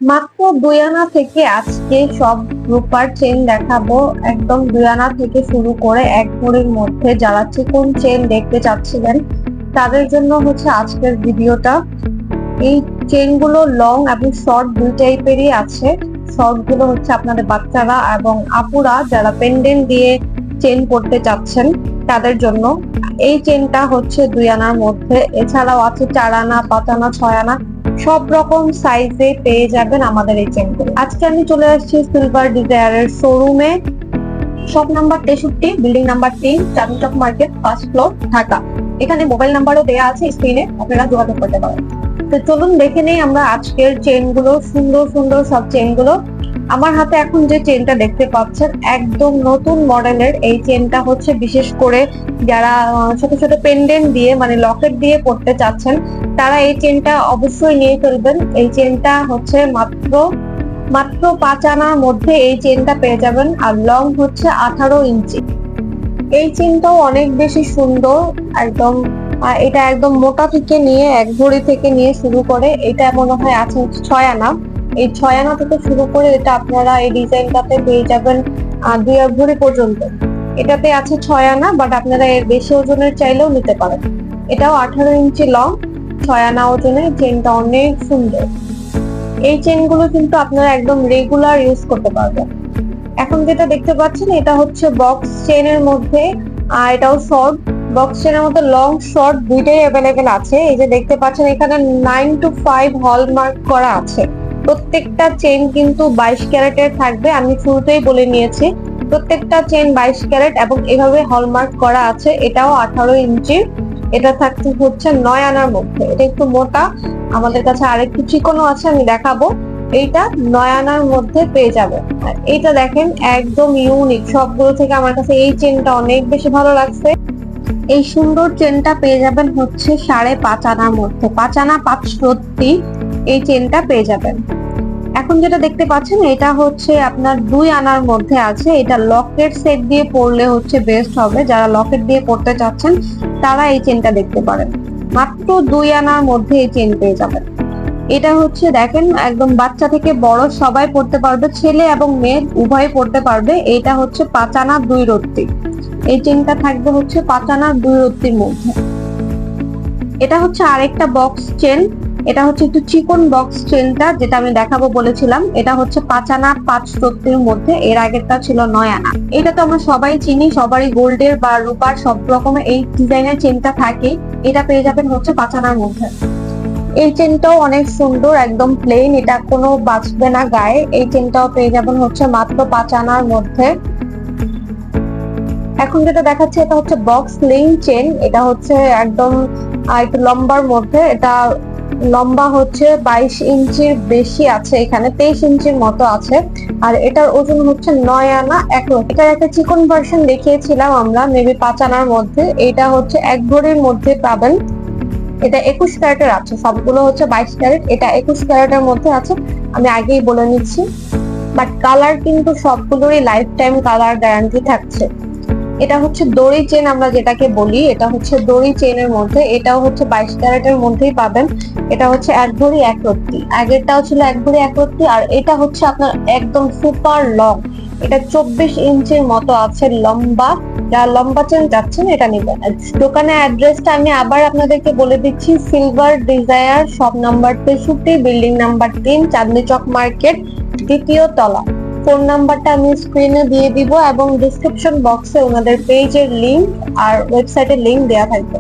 মাত্র 2 আনা থেকে আজকে সব রূপার চেন দেখাবো। একদম 2 আনা থেকে শুরু করে 1 ভরির মধ্যে যারা চিকন চেন দেখতে চাচ্ছিলেন তাদের জন্য হচ্ছে আজকের ভিডিওটা। এই চেন গুলো লং এবং শর্ট দুই টাইপেরই আছে। শর্ট গুলো হচ্ছে আপনাদের বাচ্চারা এবং আপুরা যারা পেন্ডেন্ট দিয়ে চেন পড়তে চাচ্ছেন তাদের জন্য। এই চেনটা হচ্ছে 2 আনার মধ্যে, এছাড়াও আছে 4 আনা, 5 আনা, 6 আনা, সব রকম সাইজে পেয়ে যাবেন আমাদের এই চেনগুলো। আজকে আমি চলে আসছি সিলভার ডিজায়ারের শোরুমে, শপ নাম্বার 63, বিল্ডিং নাম্বার 3, চাঁদনী চক মার্কেট, ফার্স্ট ফ্লোর, ঢাকা। এখানে মোবাইল নাম্বারও দেওয়া আছে স্ক্রিনে, আপনারা যোগাযোগ করতে পারেন। তো চলুন দেখে নেই আমরা আজকের চেনগুলো, সুন্দর সুন্দর সব চেনগুলো। আমার হাতে এখন যে চেনটা দেখতে পাচ্ছেন একদম নতুন মডেলের। এই চেনটা হচ্ছে বিশেষ করে যারা ছোট ছোট পেন্ডেন্ট দিয়ে মানে লকেট দিয়ে পড়তে চাচ্ছেন তারা এই চেনটা অবশ্যই নিয়ে ফেলবেন। এই চেনটা হচ্ছে মাত্র 5 আনার মধ্যে এই চেনটা পেয়ে যাবেন, আর লং হচ্ছে 18 ইঞ্চি। এই চেনটাও অনেক বেশি সুন্দর, একদম এটা একদম মোটা থেকে নিয়ে 1 ভরি থেকে নিয়ে শুরু করে এটা মনে হয় আছে 6 আনা। এই 6 আনা থেকে শুরু করে এটা আপনারা এই ডিজাইনটাতে পেয়ে যাবেন 2 ভরি পর্যন্ত। এটাতে আছে 6 আনা, বাট আপনারা এর বেশি ওজনের চাইলেও নিতে পারেন। এটাও 18 ইঞ্চি লং, 6 আনা ওজনের। চেনটা অনেক সুন্দর। এই চেনগুলো কিন্তু আপনারা একদম রেগুলার ইউজ করতে পারবেন। এখন যেটা দেখতে পাচ্ছেন এটা হচ্ছে বক্স চেনের মধ্যে, এটাও শর্ট। বক্স চেনের মধ্যে লং শর্ট দুইটাই অ্যাভেলেবেল আছে। এই যে দেখতে পাচ্ছেন এখানে 9 to 5 হলমার্ক করা আছে। প্রত্যেকটা চেন কিন্তু 22 ক্যারেটের থাকবে, আমি শুরুতেই বলে নিয়েছি। প্রত্যেকটা চেন 22 ক্যারেট এবং এভাবে হলমার্ক করা আছে। এটাও 18 ইঞ্চি। এটা থাকছে হচ্ছে 9 আনার মধ্যে। এটা একটু মোটা, আমাদের কাছে আরেকটু চিকনও আছে, আমি দেখাবো। এইটা 9 আনার মধ্যে পেয়ে যাবেন। এইটা দেখেন একদম ইউনিক, সবগুলো থেকে আমার কাছে এই চেনটা অনেক বেশি ভালো লাগছে। এই সুন্দর চেনটা পেয়ে যাবেন হচ্ছে 5.5 আনার মধ্যে, 5 আনা 5 রত্তি এই চেনটা পেয়ে যাবেন। এখন যেটা দেখতে পাচ্ছেন এটা হচ্ছে আপনার 2 আনার মধ্যে আছে। এটা লকেট সেট দিয়ে পড়লে হচ্ছে বেস্ট হবে। যারা লকেট দিয়ে পড়তে চাচ্ছেন তারা এই চেনটা দেখতে পারেন। মাত্র 2 আনার মধ্যে এই চেন পেয়ে যাবেন। এটা হচ্ছে দেখেন একদম বাচ্চা থেকে বড় সবাই পড়তে পারবে, ছেলে এবং মেয়ে উভয় পড়তে পারবে। এটা হচ্ছে 5 আনা 2 রত্তি। এই চেনটা থাকবে হচ্ছে 5 আনা 2 রত্তির মধ্যে। এটা হচ্ছে আরেকটা বক্স চেন। এটা হচ্ছে একটু চিকন বক্স চেনটা, যেটা আমি দেখাবো বলেছিলাম। এটা হচ্ছে 5 আনা 5 রত্তির মধ্যে। এর আগেরটা ছিল 9 আনা। এটা তো আমরা সবাই চিনি, সবারই গোল্ডের বা রূপার সব রকমের এই ডিজাইনের চেনটা থাকে। এটা পেয়ে যাবেন হচ্ছে 5 আনার মধ্যে। এই চেনটাও অনেক সুন্দর, একদম প্লেন, এটা কোনো বাঁচবে না গায়ে। এই চেনটাও পেয়ে যাবেন হচ্ছে মাত্র 5 আনার মধ্যে। এখন যেটা দেখাচ্ছে এটা হচ্ছে বক্স লিং চেন। এটা হচ্ছে একদম একটু লম্বার মধ্যে। এটা লম্বা হচ্ছে 22 ইঞ্চির বেশি আছে, এখানে 23 ইঞ্চির মতো আছে। আর এটার ওজন হচ্ছে 9 আনা 1 রত্তি। এটার একটা চিকন ভার্সন দেখিয়েছিলাম আমরা, মেবি 5 আনার মধ্যে। এটা হচ্ছে 1 ভরির মধ্যে পাবেন। এটা 21 ক্যারেটের আছে, সবগুলো হচ্ছে 22 ক্যারেট। এটা 21 ক্যারেটের মধ্যে আছে, আমি আগেই বলে নিচ্ছি। বাট কালার কিন্তু সবগুলোরই লাইফ টাইম কালার গ্যারান্টি থাকছে। এটা হচ্ছে দড়ি চেন আমরা যেটাকে বলি, এটা হচ্ছে দড়ি চেনের মধ্যে। এটাও হচ্ছে 22 ক্যারেটের মধ্যেই পাবেন। এটা হচ্ছে 1 ভরি 1 রত্তি। আগেরটাও ছিল 1 ভরি 1 রত্তি, আর এটা হচ্ছে আপনার একদম সুপার লং। এটা 24 ইঞ্চির মতো আছে লম্বা। যারা লম্বা চেন চাচ্ছেন এটা নেবেন। দোকানের অ্যাড্রেসটা আমি আবার আপনাদেরকে বলে দিচ্ছি, silver desire, shop number 63, building number 3, চাঁদনী চক মার্কেট, 2য় তলা। ফোন নাম্বারটা আমি স্ক্রিনে দিয়ে দিব এবং ডিসক্রিপশন বক্সে ওনাদের পেজের লিংক আর ওয়েবসাইটের লিংক দেওয়া থাকবে।